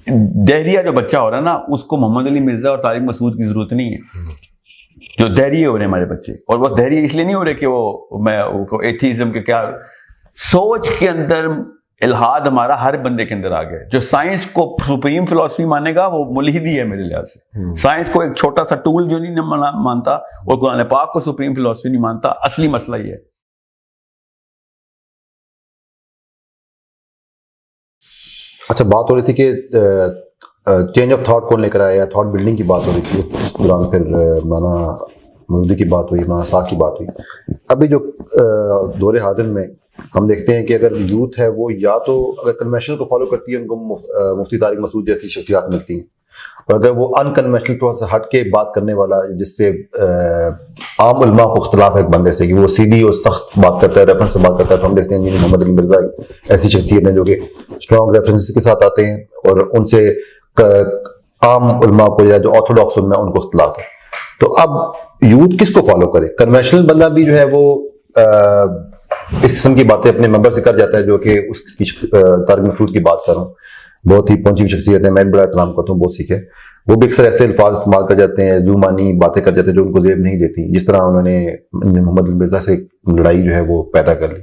دہریہ جو بچہ ہو رہا ہے نا, اس کو محمد علی مرزا اور طارق مسعود کی ضرورت نہیں ہے. جو دہریے ہو رہے ہیں ہمارے بچے, اور وہ دہریے اس لیے نہیں ہو رہے کہ وہ میں ایتھیزم کے کیا سوچ کے اندر الہاد ہمارا ہر بندے کے اندر آ گیا. جو سائنس کو سپریم فلسفی مانے گا وہ ملحدی ہے میرے لحاظ سے. سائنس کو ایک چھوٹا سا ٹول جو نہیں مانتا, اور قرآن پاک کو سپریم فلسفی نہیں مانتا, اصلی مسئلہ یہ ہے. اچھا, بات ہو رہی تھی کہ چینج آف تھاٹ کون لے کر آیا, یا تھاٹ بلڈنگ کی بات ہو رہی تھی, اس دوران پھر مولانا مودودی کی بات ہوئی, مولانا ساکھ کی بات ہوئی. ابھی جو دور حاضر میں ہم دیکھتے ہیں کہ اگر یوتھ ہے وہ یا تو اگر کنونشنل کو فالو کرتی ہے, ان کو مفتی طارق مسعود جیسی شخصیات ملتی ہیں, اور اگر وہ ان کنونشنل تھوڑا سا ہٹ کے بات کرنے والا, جس سے عام علماء کو اختلاف ہے ایک بندے سے کہ وہ سیدھی اور سخت بات کرتا ہے, ریفرنس سے بات کرتا ہے, تو ہم دیکھتے ہیں جی محمد علی مرزا ایسی شخصیت ہیں جو کہ اسٹرانگ ریفرنس کے ساتھ آتے ہیں, اور ان سے عام علماء کو یا جو آرتھوڈاکس علماء ان کو اختلاف ہے. تو اب یوتھ کس کو فالو کرے؟ کنونشنل بندہ بھی جو ہے وہ اس قسم کی باتیں اپنے ممبر سے کر جاتا ہے, جو کہ اس کی طارق مسعود کی بات کر رہا ہوں, بہت ہی پہنچی ہوئی شخصیت ہے, میں بڑا احترام کرتا ہوں, بہت سیکھے. وہ بھی اکثر ایسے الفاظ استعمال کر جاتے ہیں, زومانی باتیں کر جاتے ہیں جو ان کو زیب نہیں دیتی, جس طرح انہوں نے محمد علی مرزا سے لڑائی جو ہے وہ پیدا کر لی.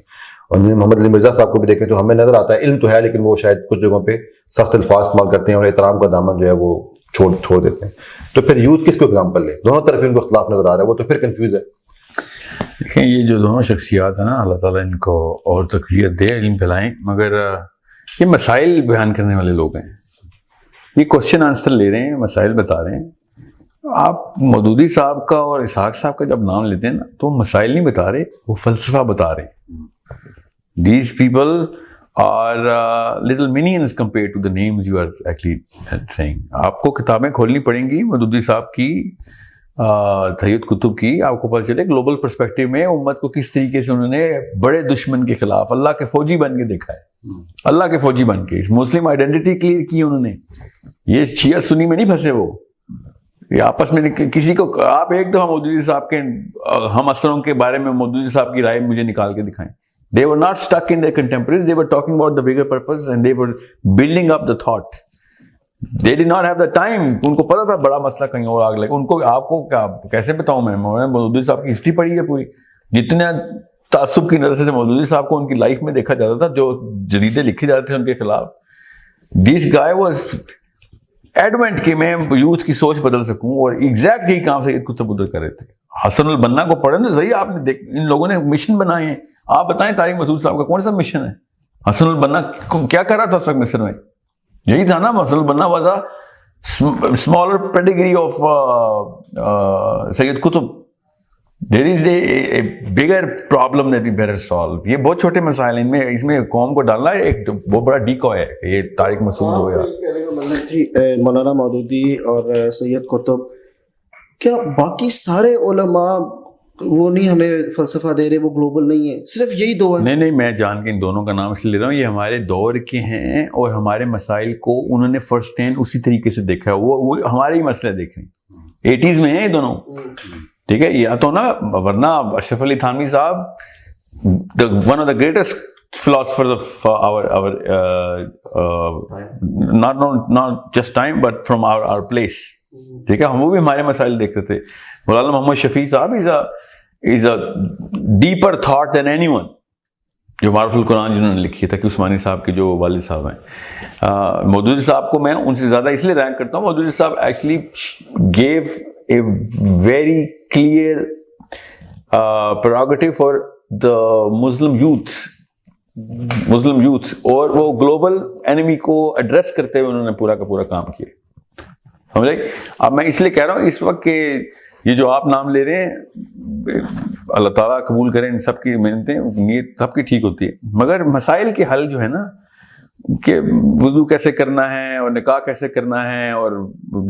اور محمد علی مرزا صاحب کو بھی دیکھیں تو ہمیں نظر آتا ہے علم تو ہے, لیکن وہ شاید کچھ جگہوں پہ سخت الفاظ استعمال کرتے ہیں اور احترام کا دامن جو ہے وہ چھوڑ دیتے ہیں. تو پھر یوتھ کس کو اگزامپل لے؟ دونوں طرف ان کو اختلاف نظر آ رہا ہے, وہ تو پھر کنفیوز ہے. دیکھیں یہ جو دونوں شخصیات ہیں نا, اللہ تعالیٰ ان کو اور تقویت دے, علم پھیلائیں, مگر یہ مسائل بیان کرنے والے لوگ ہیں, یہ کوشچن آنسر لے رہے ہیں, مسائل بتا رہے ہیں. آپ مودودی صاحب کا اور اسحاق صاحب کا جب نام لیتے ہیں نا, تو مسائل نہیں بتا رہے, وہ فلسفہ بتا رہے ہیں. These people are little minions compared to the names you are actually saying. آپ کو کتابیں کھولنی پڑیں گی مودودی صاحب کی, سید قطب کی, آپ کو پتہ چلے گلوبل پرسپیکٹو میں امت کو کس طریقے سے انہوں نے بڑے دشمن کے خلاف اللہ کے فوجی بن کے دیکھا ہے, اللہ کے فوجی بن کے مسلم آئیڈینٹی کلیئر کی انہوں نے. یہ شیعہ سنی میں نہیں پھنسے, وہ یہ آپس میں کسی کو آپ ایک دفعہ مودودی صاحب کے ہم اثروں کے بارے میں مودودی صاحب کی رائے مجھے نکال کے دکھائیں. They were not stuck in their contemporaries, they were talking about the bigger purpose and they were building up the thought. They did not have the time. ان کو پتا تھا بڑا مسئلہ کہیں اور آگ لگے. ان کو آپ کو کیا کیسے بتاؤں میں مودودی صاحب کی ہسٹری پڑھی ہے پوری, جتنے تعصب کی نظر سے مودودی صاحب کو ان کی لائف میں دیکھا جاتا تھا, جو جریدے لکھے جاتے تھے ان کے خلاف. This guy was adamant کہ میں یوتھ کی سوچ بدل سکوں, اور ایگزیکٹ یہی کام سید قطب ادھر کر رہے تھے. حسن البنا کو پڑھیں تو صحیح, آپ نے ان لوگوں نے مشن بنائے ہیں. آپ بتائیں طارق مسعود صاحب کا کون سا مشن ہے؟ حسن البنا کیا کر رہا تھا اس وقت مصر میں؟ یہی تھا نا, حسن البنا was a smaller pedigree of سید قطب. There is a bigger problem that we better solve. یہ بہت چھوٹے مسائل ہیں, اس میں قوم کو ڈالنا ہے ایک بہت بڑا ڈیکو ہے کہ یہ طارق مسعود ہو گیا. مولانا مودودی اور سید قطب, کیا باقی سارے علماء وہ نہیں ہمیں فلسفہ دے رہے, وہ گلوبل نہیں ہے, صرف یہی دو ہیں؟ نہیں, میں جان کے ان دونوں کا نام اس لیے لے رہا ہوں, یہ ہمارے دور کے ہیں اور ہمارے مسائل کو انہوں نے فرسٹ ہینڈ اسی طریقے سے دیکھا ہے. وہ ہمارے ہی مسئلے دیکھ رہے ہیں, 80s میں ہیں یہ دونوں, ٹھیک ہے. یا تو نا, ورنہ اشرف علی تھانوی صاحب one of the greatest philosophers of not just time but from our place. ٹھیک ہے, ہم وہ بھی ہمارے مسائل دیکھ رہے تھے. مولانا محمد شفیع صاحب is a deeper thought than anyone. جو معروف القرآن جنہوں نے لکھی ہے تقی عثمانی صاحب کے جو والد صاحب ہیں. مودودی صاحب کو میں ان سے زیادہ اس لیے رینک کرتا ہوں, مودودی صاحب actually gave a very clear prerogative for the Muslim youth, اور وہ گلوبل اینیمی کو ایڈریس کرتے ہوئے انہوں نے پورا کا پورا کام کیا. سمجھے؟ اب میں اس لیے کہہ رہا ہوں اس وقت کہ یہ جو آپ نام لے رہے ہیں, اللہ تعالیٰ قبول کریں ان سب کی محنتیں, نیت سب کی ٹھیک ہوتی ہے, مگر مسائل کے حل جو ہے نا, کہ وضو کیسے کرنا ہے اور نکاح کیسے کرنا ہے, اور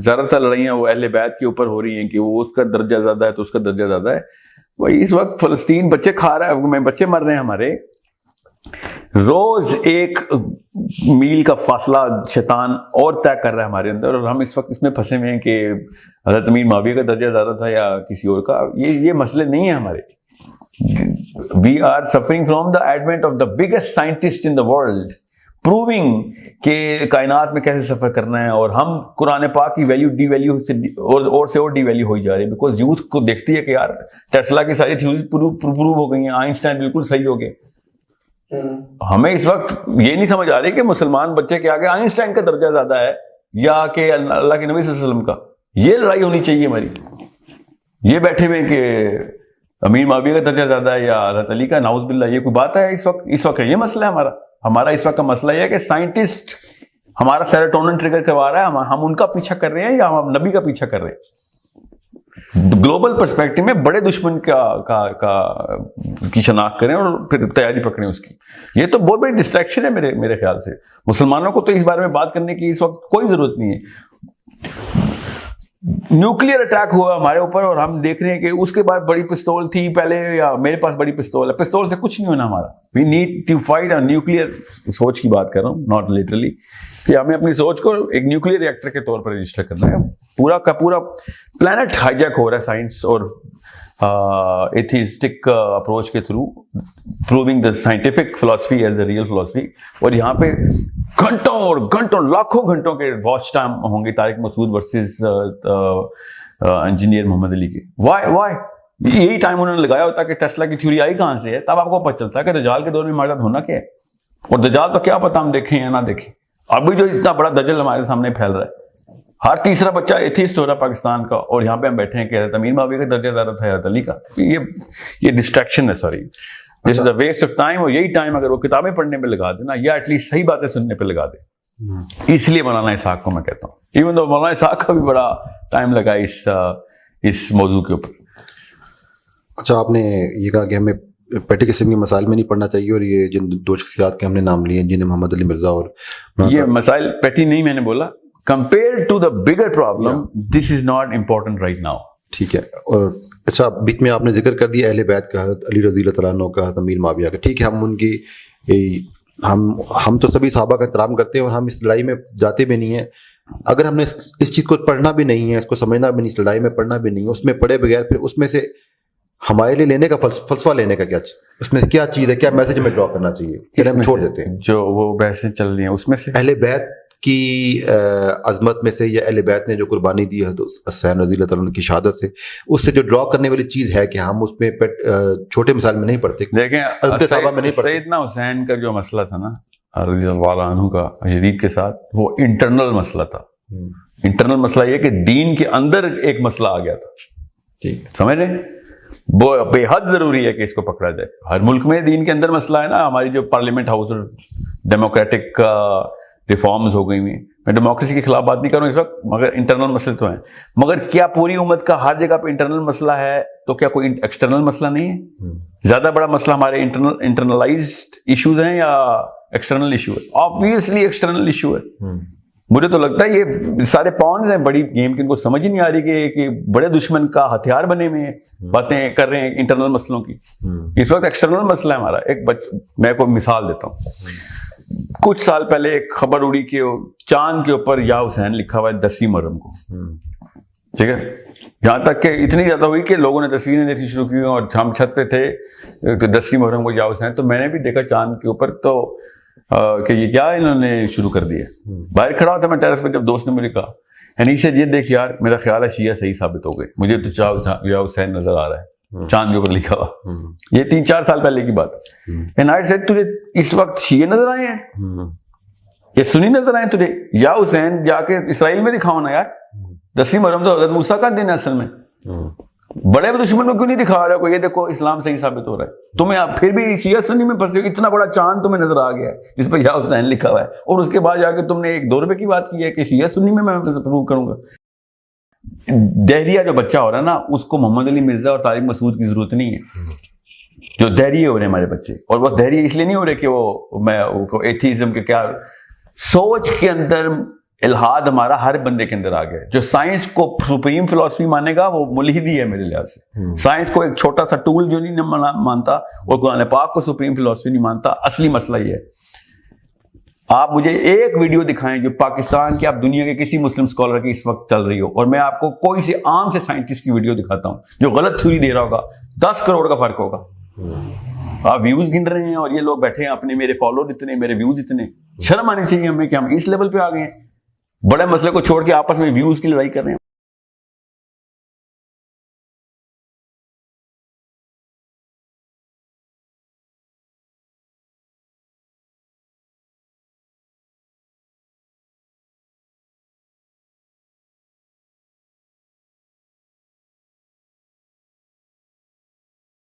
زیادہ تر لڑائیاں وہ اہل بیت کے اوپر ہو رہی ہیں کہ وہ اس کا درجہ زیادہ ہے تو اس کا درجہ زیادہ ہے. وہی اس وقت فلسطین بچے کھا رہا ہے, بچے مر رہے ہیں ہمارے, روز 1 میل کا فاصلہ شیطان اور طے کر رہا ہے ہمارے اندر, اور ہم اس وقت اس میں پھنسے ہوئے ہیں کہ حضرت امیر معاویہ کا درجہ زیادہ تھا یا کسی اور کا. یہ مسئلے نہیں ہیں ہمارے. We are suffering from the advent of the biggest scientist in the world proving کہ کائنات میں کیسے سفر کرنا ہے. اور ہم قرآن پاک کی ویلیو ڈی ویلیو سے اور ڈی ویلیو ہوئی جا رہی ہے, بیکاز یوتھ کو دیکھتی ہے کہ یار ٹیسلا کی ساری تھیوریز پروو ہو گئی ہیں, آئنسٹائن بالکل صحیح ہو گئے. ہمیں اس وقت یہ نہیں سمجھ آ رہی کہ مسلمان بچے کے آگے آئنسٹائن کا درجہ زیادہ ہے یا کہ اللہ کے نبی صلی اللہ علیہ وسلم کا. یہ لڑائی ہونی چاہیے ہماری. یہ بیٹھے ہوئے کہ امیر معاویہ کا درجہ زیادہ ہے یا حضرت علی کا, نعوذ باللہ, یہ کوئی بات ہے اس وقت یہ مسئلہ ہے ہمارا اس وقت کا مسئلہ یہ ہے کہ سائنٹسٹ ہمارا سیروٹونن ٹریگر کروا رہا ہے, ہم ان کا پیچھا کر رہے ہیں یا ہم نبی کا پیچھا کر رہے ہیں. گلوبل پرسپیکٹو میں بڑے دشمن کی شناخت کریں اور پھر تیاری پکڑیں اس کی. یہ تو بہت بڑی ڈسٹریکشن ہے میرے خیال سے. مسلمانوں کو تو اس بارے میں بات کرنے کی اس وقت کوئی ضرورت نہیں ہے. نیوکلیئر اٹیک ہوا ہمارے اوپر اور ہم دیکھ رہے ہیں کہ اس کے بعد بڑی پستول تھی پہلے, یا میرے پاس بڑی پستول ہے. پستول سے کچھ نہیں ہونا ہمارا. We need to fight. Nuclear سوچ کی بات کر رہا ہوں, ناٹ لٹرلی, کہ ہمیں اپنی سوچ کو ایک نیوکلیئر ریئیکٹر کے طور پر رجسٹر کرنا ہے. پورا کا پورا پلانٹ ہائی جیک ہو رہا ہے سائنس اور ایتھیسٹک اپروچ کے through, proving the scientific philosophy as the real philosophy. اور یہاں پہ گھنٹوں اور گھنٹوں, لاکھوں گھنٹوں کے واچ ٹائم ہوں گے طارق مسعود ورسز انجینئر محمد علی کے. وائی یہی ٹائم انہوں نے لگایا ہوتا کہ ٹیسلا کی تھیوری آئی کہاں سے ہے, تب آپ کو پتہ چلتا ہے کہ دجال کے دور میں ہمارے ساتھ ہونا کیا ہے. اور دجال تو کیا پتہ ہم دیکھیں یا نہ دیکھیں. ابھی جو اتنا بڑا دجل ہمارے سامنے پھیل رہا ہے, ہر تیسرا بچہ ایتھیسٹ ہو رہا ہے پاکستان کا, اور یہاں پہ ہم بیٹھے ہیں کہ حضرت امیر معاویہ کا درجہ زیادہ تھا حضرت علی کا. یہ ڈسٹریکشن ہے. Sorry, this is a waste of time. اور یہی ٹائم اگر وہ کتابیں پڑھنے پہ لگا دیں نا, یا ایٹ لیسٹ صحیح باتیں سننے پہ لگا دیں. اس لیے مولانا اسحاق کو میں کہتا ہوں, ایون دو مولانا اسحاق کا بھی بڑا ٹائم لگا اس موضوع کے اوپر. اچھا, آپ نے یہ کہا کہ ہمیں پیٹی قسم کے مسائل میں نہیں پڑھنا چاہیے, اور یہ جن دو شخصیات کے ہم نے نام لیے جنہیں محمد علی مرزا اور یہ مسائل پیٹی نہیں, میں نے بولا compared to the bigger problem, this is not important right now. ٹھیک ہے. اور اچھا, بیچ میں آپ نے ذکر کر دیا اہل بیت کا, حضرت علی رضی اللہ تعالیٰ عنہ کا, حضرت امیر معاویہ کا. ٹھیک ہے, ہم ان کی ہم تو سبھی صحابہ کا احترام کرتے ہیں اور ہم اس لڑائی میں جاتے بھی نہیں ہیں. اگر ہم نے اس چیز کو پڑھنا بھی نہیں ہے, اس کو سمجھنا بھی نہیں, اس لڑائی میں پڑھنا بھی نہیں ہے, اس میں پڑھے بغیر پھر اس میں سے ہمارے لیے لینے کا فلسفہ لینے کا کیا, اس میں کیا چیز ہے, کیا میسج ہمیں ڈرا کرنا چاہیے, کہ ہم چھوڑ دیتے ہیں جو وہ بحثیں چل رہی ہیں اس میں سے اہل بیت کی عظمت میں سے, یا اہل بیت نے جو قربانی دی حضرت حسین رضی اللہ تعالیٰ عنہ کی شہادت سے, اس سے جو ڈرا کرنے والی چیز ہے کہ ہم اس میں چھوٹے مثال میں نہیں پڑھتے. دیکھیں سیدنا حسین کا جو مسئلہ تھا نا رضی اللہ عنہ کا یزید کے ساتھ, وہ انٹرنل مسئلہ تھا. انٹرنل مسئلہ یہ کہ دین کے اندر ایک مسئلہ آ گیا تھا. سمجھ رہے, وہ بے حد ضروری ہے کہ اس کو پکڑا جائے. ہر ملک میں دین کے اندر مسئلہ ہے نا. ہماری جو پارلیمنٹ ہاؤس اور ڈیموکریٹک ریفارمز ہو گئی ہوئی, میں ڈیموکریسی کے خلاف بات نہیں کر رہا ہوں اس وقت, مگر انٹرنل مسئلے تو ہیں. مگر کیا پوری امت کا ہر جگہ پہ انٹرنل مسئلہ ہے, تو کیا کوئی ایکسٹرنل مسئلہ نہیں ہے؟ زیادہ بڑا مسئلہ ہمارے انٹرنلائزڈ ایشوز ہیں یا ایکسٹرنل ایشو ہے؟ آبویسلی ایکسٹرنل ایشو ہے. مجھے تو لگتا ہے یہ سارے پاؤنز ہیں بڑی گیم کی, ان کو سمجھ ہی نہیں آ رہی کہ بڑے دشمن کا ہتھیار بنے ہوئے ہیں, باتیں کر رہے ہیں انٹرنل مسئلوں کی. اس وقت ایکسٹرنل مسئلہ ہے ہمارا. میں کوئی مثال دیتا ہوں. کچھ سال پہلے ایک خبر اڑی کہ چاند کے اوپر یا حسین لکھا ہوا ہے 10 محرم کو. ٹھیک ہے, یہاں تک کہ اتنی زیادہ ہوئی کہ لوگوں نے تصویریں دیکھنی شروع کی, اور ہم چھت پہ تھے تو 10 محرم کو یا حسین. تو میں نے بھی دیکھا چاند کے اوپر تو کہ یہ کیا انہوں نے شروع کر دیا. باہر کھڑا تھا میں ٹیرس پہ, جب دوست نے مجھے کہا یعنی سے یہ دیکھ یار, میرا خیال ہے شیعہ صحیح ثابت ہو گئے, مجھے تو یا حسین نظر آ رہا ہے چاند کے اوپر لکھا ہوا. یہ 3-4 سال پہلے کی بات ہے. تجھے اس وقت شیعہ نظر آئے ہیں یا سنی نظر آئے تجھے؟ یا حسین جا کے اسرائیل میں دکھاؤ نا یار. 10 محرم تو حضرت موسیٰ کا دن ہے اصل میں. بڑے دشمن کو کیوں نہیں دکھا رہا کو یہ دیکھو اسلام صحیح ثابت ہو رہا ہے؟ تمہیں پھر بھی شیعہ سنی میں پھنسے ہو. اتنا بڑا چاند تمہیں نظر آ گیا ہے جس پہ یا حسین لکھا ہوا ہے, اور اس کے بعد جا کے تم نے ایک 2 روپے کی بات کی ہے کہ شیعہ سنی میں پروو کروں گا. دہریہ جو بچہ ہو رہا ہے نا, اس کو محمد علی مرزا اور طارق مسعود کی ضرورت نہیں ہے. جو دہریے ہو رہے ہیں ہمارے بچے, اور وہ دہریے اس لیے نہیں ہو رہے کہ وہ میں ایتھیزم کے کیا سوچ کے اندر الہاد ہمارا ہر بندے کے اندر آ گیا. جو سائنس کو سپریم فلسفی مانے گا وہ ملحدی ہے میرے لحاظ سے. سائنس کو ایک چھوٹا سا ٹول جو نہیں مانتا, اور قرآن پاک کو سپریم فلسفی نہیں مانتا. اصلی مسئلہ یہ ہے, آپ مجھے ایک ویڈیو دکھائیں جو پاکستان کے, آپ دنیا کے کسی مسلم اسکالر کی اس وقت چل رہی ہو, اور میں آپ کو کوئی سے عام سے سائنٹسٹ کی ویڈیو دکھاتا ہوں جو غلط تھیوری دے رہا ہوگا, 10 کروڑ کا فرق ہوگا. آپ ویوز گن رہے ہیں اور یہ لوگ بیٹھے ہیں اپنے میرے فالوور اتنے میرے ویوز اتنے. شرم آنی چاہیے ہمیں کہ ہم اس لیول پہ آ گئے ہیں. بڑے مسئلے کو چھوڑ کے آپس میں ویوز کی لڑائی کر رہے ہیں.